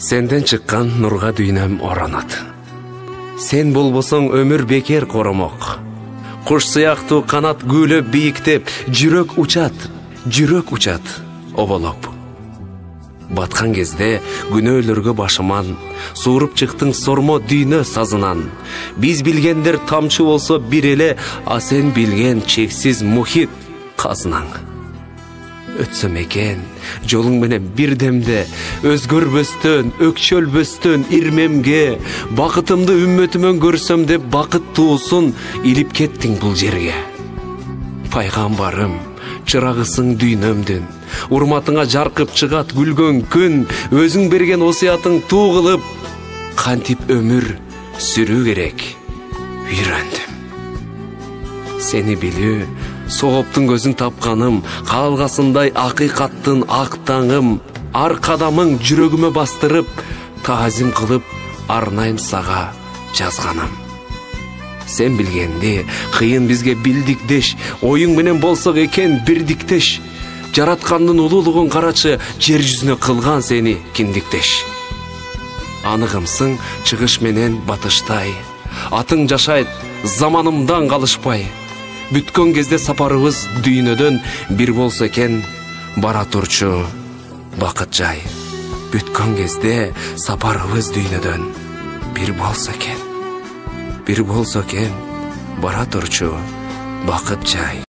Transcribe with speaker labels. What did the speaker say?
Speaker 1: Сенден чыккан нурга дүйнөм оронот. Сен болбосоң өмүр бекер коромок. Куш сыяктуу канат гүлөп бийиктеп, жүрөк учат, оболоп. Баткан кезде күнөөлөргө башыман, сууруп чыктың сормо дүйнө сазынан. Биз билгендер тамчы болсо бир эле, а сен билген чексиз мухит казынаң. Өтсөм экен жолуң менен бир демде, өзгөрбөстөн, өкчөлбөстөн ирмемге, бакытымды үммөтүмөн көрсөм деп бакыт туусун илип кеттиң бул жерге. Пайгамбарым, чырагысың дүйнөмдүн, урматыңа жаркып чыгат күлгөн күн, өзүң берген осуятың туу кылып, кантип өмүр сүрүү керек үйрөндүм. Сени билүү сооптун көзүн тапканым, каалгасындай акыйкаттын ак таңым, ар кадамың жүрөгүмө бастырып, таазим кылып арнайым сага жазганым. Сен билгенди, кыйын бизге билдикдеш, оюң менен болсок экен бирдиктеш. Жараткандын улуулугун карачы, жер жүзүнө кылган сени киндиктеш. Аныгымсың чыгыш менен батыштай, атың жашайт заманымдан калышпай. Бүткөн кезде сапарыбыз дүйнөдөн бир болсо экен, бара турчу бакыт жай. Бүткөн кезде сапарыбыз дүйнөдөн бир болсо экен, бара турчу бакыт жай.